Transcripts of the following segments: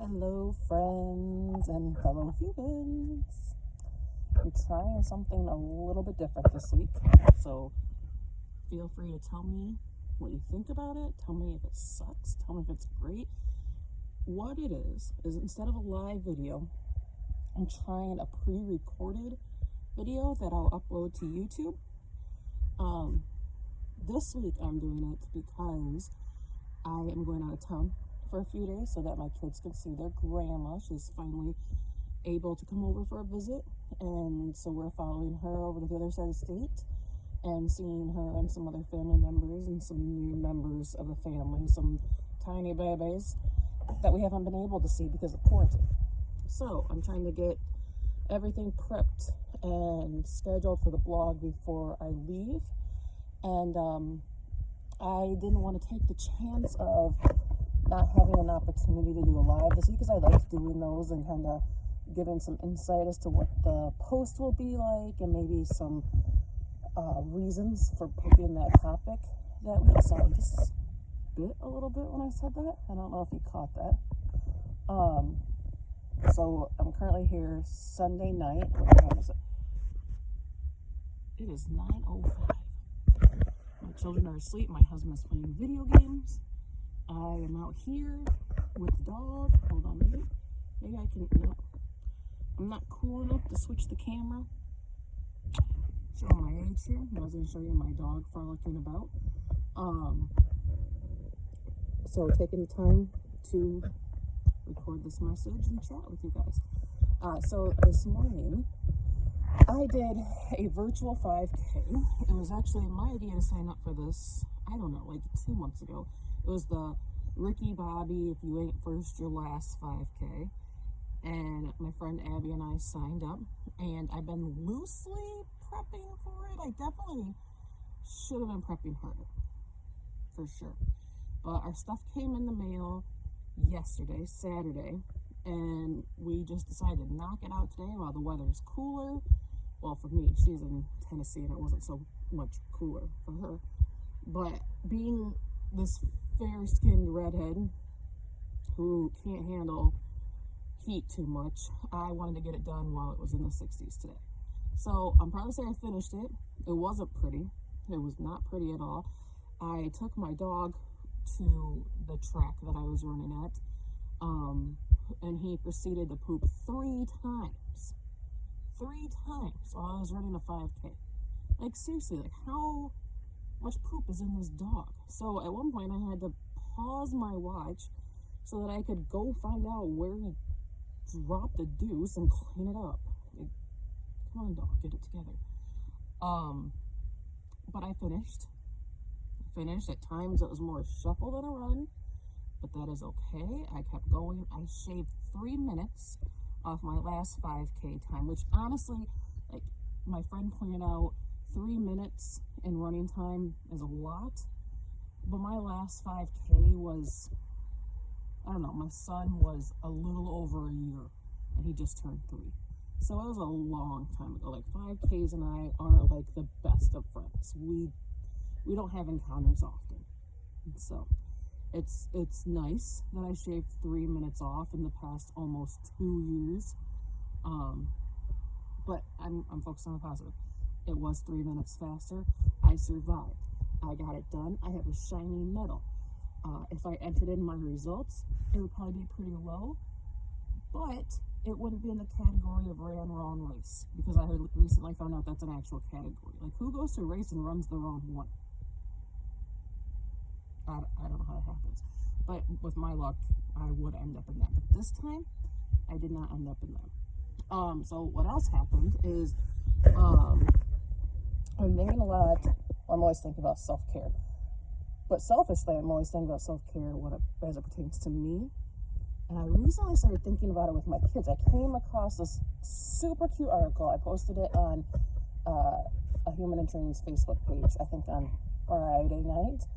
Hello, friends and fellow humans. I'm trying something a little bit different this week, so feel free to tell me what you think about it. Tell me if it sucks. Tell me if it's great. What it is instead of a live video, I'm trying a pre-recorded video that I'll upload to YouTube. This week I'm doing it because I am going out of town for a few days so that my kids can see their grandma. She's finally able to come over for a visit, and so we're following her over to the other side of the state and seeing her and some other family members and some new members of the family, some tiny babies that we haven't been able to see because of quarantine. So I'm trying to get everything prepped and scheduled for the blog before I leave, and I didn't want to take the chance of not having an opportunity to do a live this week because I like doing those and kind of giving some insight as to what the post will be like and maybe some reasons for picking that topic that week. So I just bit a little bit when I said that. I don't know if you caught that. So I'm currently here Sunday night. What time is it? It is 9:05. My children are asleep. My husband is playing video games. I am out here with the dog. Hold on, maybe I can. No, I'm not cool enough to switch the camera. Showing my age here. I was going to show you my dog frolicking about. So taking the time to record this message and chat with you guys. So this morning I did a virtual 5K. It was actually my idea to sign up for this, I don't know, like 2 months ago. It was the Ricky Bobby, if you ain't first, you're last 5K. And my friend Abby and I signed up. And I've been loosely prepping for it. I definitely should have been prepping harder, for sure. But our stuff came in the mail yesterday, Saturday. And we just decided to knock it out today while the weather's cooler. Well, for me, she's in Tennessee and it wasn't so much cooler for her. But being this fair-skinned redhead who can't handle heat too much, I wanted to get it done while it was in the 60s today. So I'm proud to say I finished it. It wasn't pretty. It was not pretty at all. I took my dog to the track that I was running at, and he proceeded to poop 3 times. 3 times while I was running a 5K. Like, seriously, like, how much poop is in this dog? So at one point I had to pause my watch so that I could go find out where he dropped the deuce and clean it up. Like, come on, dog, get it together. But I finished. At times it was more a shuffle than a run, but that is okay. I kept going. I shaved 3 minutes off my last 5K time, which honestly, like my friend pointed out, 3 minutes in running time is a lot, but my last 5K was, I don't know, my son was a little over a year and he just turned 3. So it was a long time ago. Like 5Ks and I aren't like the best of friends. We don't have encounters often. So it's nice that I shaved 3 minutes off in the past almost 2 years. But I'm focused on the positive. It was 3 minutes faster. I survived. I got it done. I have a shiny medal. If I entered in my results, it would probably be pretty low, but it wouldn't be in the category of ran wrong race, because I recently found out that's an actual category. Like, who goes to a race and runs the wrong one? I don't know how that happens. But with my luck, I would end up in that. But this time, I did not end up in that. So what else happened is, I'm thinking a lot. I'm always thinking about self-care. But selfishly, I'm always thinking about self-care as it pertains to me. And I recently started thinking about it with my kids. I came across this super cute article. I posted it on a Human and Training's Facebook page, I think on Friday night.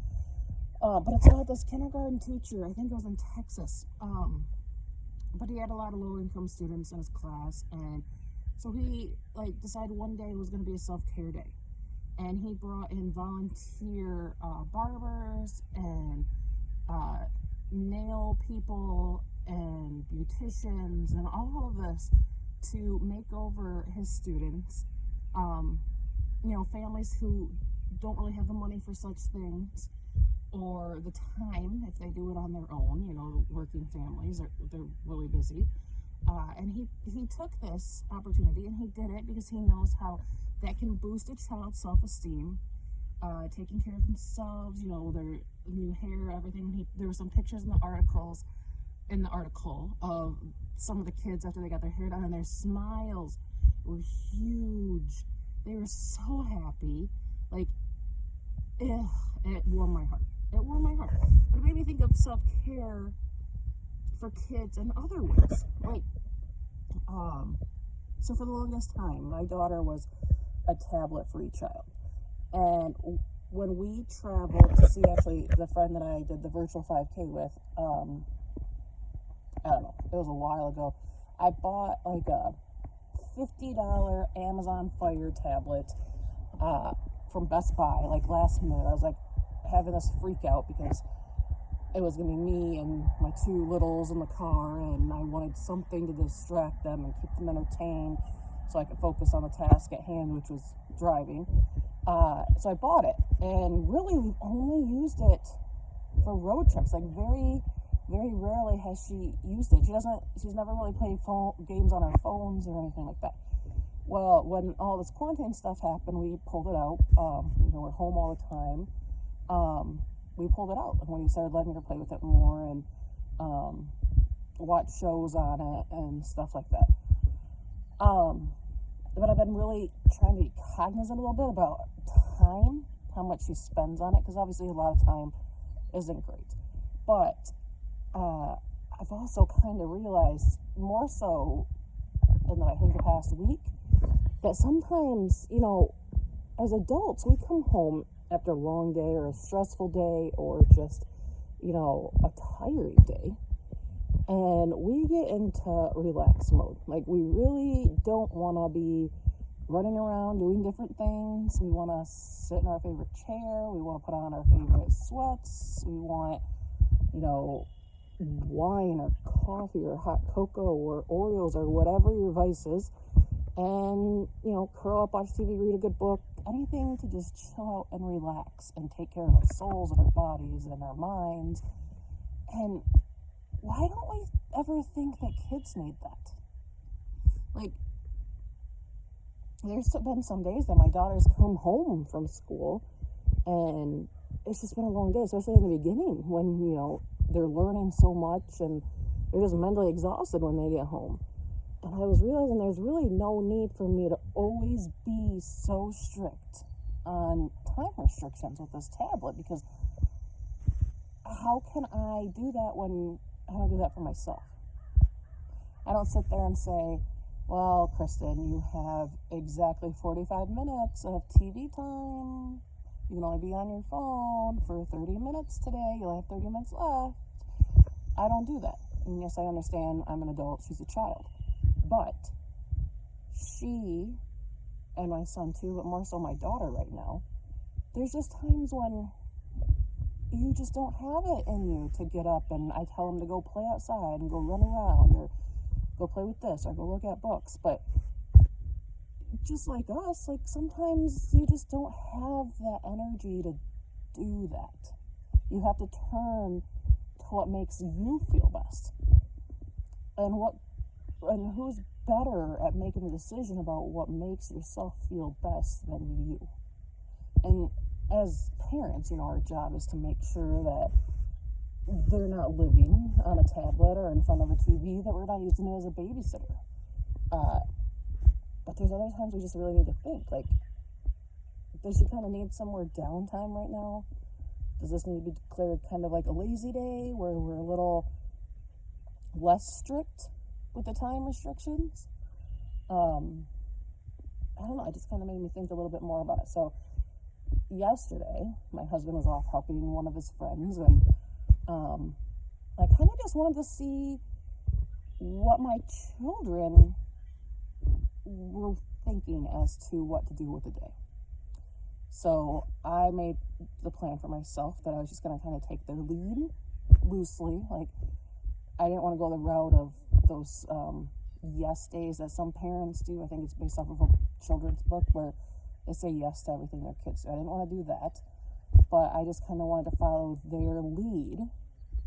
But it's about this kindergarten teacher. I think it was in Texas. But he had a lot of low-income students in his class, and so he decided one day was going to be a self-care day, and he brought in volunteer barbers and nail people and beauticians and all of this to make over his students. Families who don't really have the money for such things or the time if they do it on their own. Working families they're really busy. And he took this opportunity and he did it because he knows how that can boost a child's self-esteem, taking care of themselves, their new hair, everything. There were some pictures in the article of some of the kids after they got their hair done, and their smiles were huge. They were so happy. Like, it warmed my heart. It warmed my heart. But it made me think of self-care for kids in other ways. Like, so for the longest time, my daughter was a tablet-free child. And when we traveled to see actually the friend that I did the virtual 5K with, I don't know, it was a while ago, I bought like a $50 Amazon Fire tablet from Best Buy, like last minute. I was like having this freak out because it was going to be me and my two littles in the car, and I wanted something to distract them and keep them entertained so I could focus on the task at hand, which was driving. So I bought it, and really we've only used it for road trips. Like very, very rarely has she used it. She's never really played games on her phones or anything like that. Well, when all this quarantine stuff happened, we pulled it out. We're home all the time. We pulled it out, and when we started letting her play with it more and watch shows on it and stuff like that. But I've been really trying to be cognizant a little bit about time, how much she spends on it, because obviously a lot of time isn't great. But I've also kind of realized, more so in I think the past week, that sometimes, as adults, we come home after a long day or a stressful day or just, a tiring day, and we get into relax mode. Like, we really don't want to be running around doing different things. We want to sit in our favorite chair. We want to put on our favorite sweats. We want, wine or coffee or hot cocoa or Oreos or whatever your vice is, and, curl up, watch TV, read a good book, anything to just chill out and relax and take care of our souls and our bodies and our minds. And why don't we ever think that kids need that? Like, there's been some days that my daughter's come home from school and it's just been a long day, especially in the beginning when, they're learning so much and they're just mentally exhausted when they get home. And I was realizing there's really no need for me to always be so strict on time restrictions with this tablet, because how can I do that when I don't do that for myself? I don't sit there and say, well, Kristen, you have exactly 45 minutes of TV time. You can only be on your phone for 30 minutes today. You'll have 30 minutes left. I don't do that. And yes, I understand I'm an adult. She's a child. But she, and my son too, but more so my daughter right now, there's just times when you just don't have it in you to get up, and I tell them to go play outside and go run around or go play with this or go look at books. But just like us, like sometimes you just don't have that energy to do that. You have to turn to what makes you feel best. And who's better at making a decision about what makes yourself feel best than you? And as parents, our job is to make sure that they're not living on a tablet or in front of a TV, that we're not using it as a babysitter. But there's other times we just really need to think, like, does she kind of need some more downtime right now? Does this need to be declared kind of like a lazy day where we're a little less strict with the time restrictions? I don't know, it just kind of made me think a little bit more about it. So yesterday, my husband was off helping one of his friends, and I kind of just wanted to see what my children were thinking as to what to do with the day. So I made the plan for myself that I was just going to kind of take their lead loosely. Like, I didn't want to go the route of those yes days that some parents do. I think it's based off of a children's book where they say yes to everything their kids do. I didn't want to do that, but I just kind of wanted to follow their lead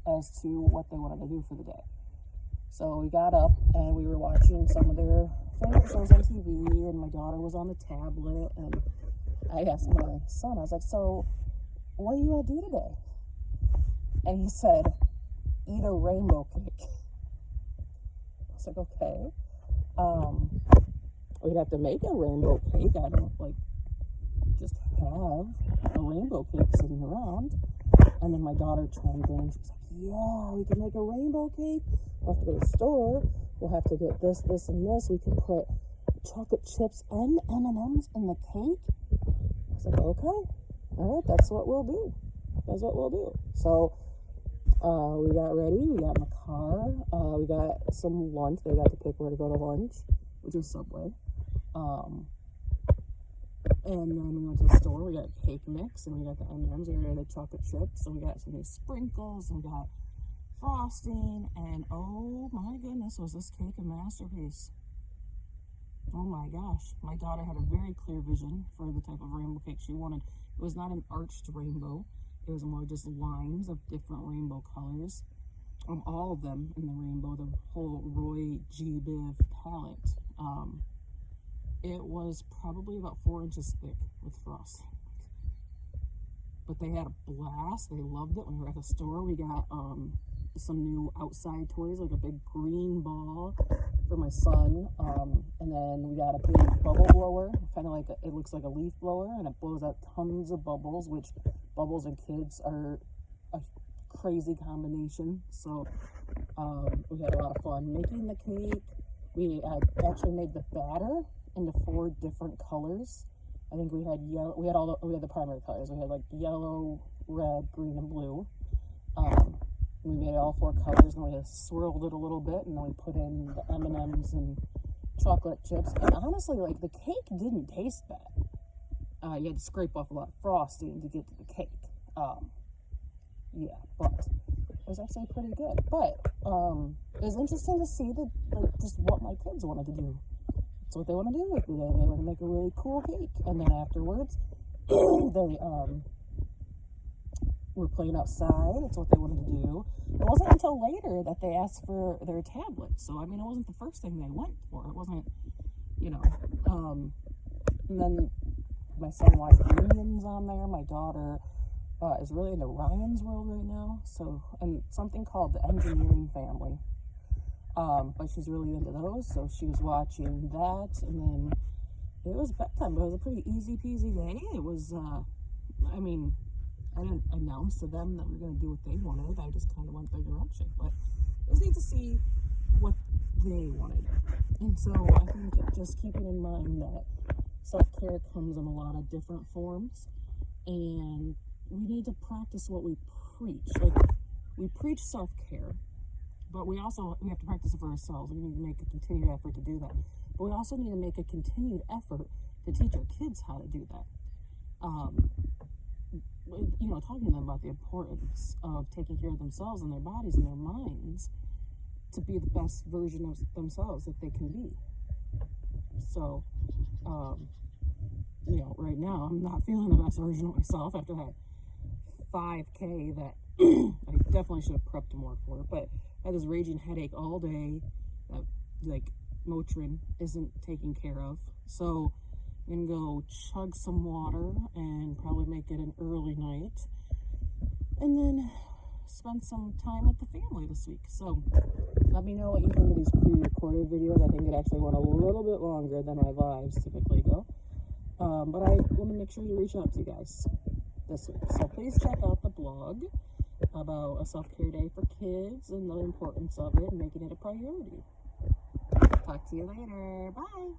as to what they wanted to do for the day. So we got up and we were watching some of their favorite shows on TV, and my daughter was on the tablet, and I asked my son, I was like, so what do you want to do today? And he said, eat a rainbow cake. I was like, okay. We'd have to make a rainbow cake. I don't just have a rainbow cake sitting around. And then my daughter chimed in. She was like, yeah, we can make a rainbow cake. We'll have to go to the store. We'll have to get this, this, and this. We can put chocolate chips and M&Ms in the cake. I was like, okay. All right, that's what we'll do. That's what we'll do. So we got ready. We got in the car. We got some lunch. They got to pick where to go to lunch, which was Subway. And then we went to the store. We got cake mix, and we got the M&Ms. We got the chocolate chips, and we got some of these sprinkles, and we got frosting. And oh my goodness, was this cake a masterpiece? Oh my gosh, my daughter had a very clear vision for the type of rainbow cake she wanted. It was not an arched rainbow. It was more just lines of different rainbow colors. All of them in the rainbow, the whole Roy G. Biv palette. It was probably about 4 inches thick with frosting. But they had a blast. They loved it. When we were at the store, we got some new outside toys, like a big green ball for my son. And then we got a big bubble blower, kind of like it looks like a leaf blower, and it blows out tons of bubbles, which bubbles and kids are a crazy combination. So we had a lot of fun making the cake. We actually made the batter into 4 different colors. I think we had yellow. We had the primary colors. We had like yellow, red, green, and blue. We made all 4 colors, and we just swirled it a little bit, and then we put in the M&Ms and chocolate chips. And honestly, like, the cake didn't taste bad. You had to scrape off a lot of frosting to get to the cake. Yeah, but it was actually pretty good. But it was interesting to see just what my kids wanted to do. That's what they want to do with the day. They want to make a really cool cake. And then afterwards, they were playing outside. That's what they wanted to do. It wasn't until later that they asked for their tablet. So, I mean, it wasn't the first thing they went for. It wasn't, and then my son watched Minions on there. My daughter is really into Ryan's World right now. So, and something called The Engineering Family. But she's really into those, so she was watching that, and then it was bedtime, but it was a pretty easy peasy day. It was, I didn't announce to them that we were going to do what they wanted. I just kind of went their direction, but it was neat to see what they wanted. And so I think just keeping in mind that self-care comes in a lot of different forms, and we need to practice what we preach. Like, we preach self-care, but we have to practice it for ourselves. We need to make a continued effort to do that. But we also need to make a continued effort to teach our kids how to do that. Talking to them about the importance of taking care of themselves and their bodies and their minds to be the best version of themselves that they can be. So, right now I'm not feeling the best version of myself after that 5K that I definitely should have prepped more for. But I had this raging headache all day that, Motrin isn't taken care of. So I'm going to go chug some water and probably make it an early night. And then spend some time with the family this week. So let me know what you think of these pre-recorded videos. I think it actually went a little bit longer than my lives typically go. But I want to make sure to reach out to you guys this week. So please check out the blog about a self-care day for kids and the importance of it and making it a priority. Talk to you later. Bye.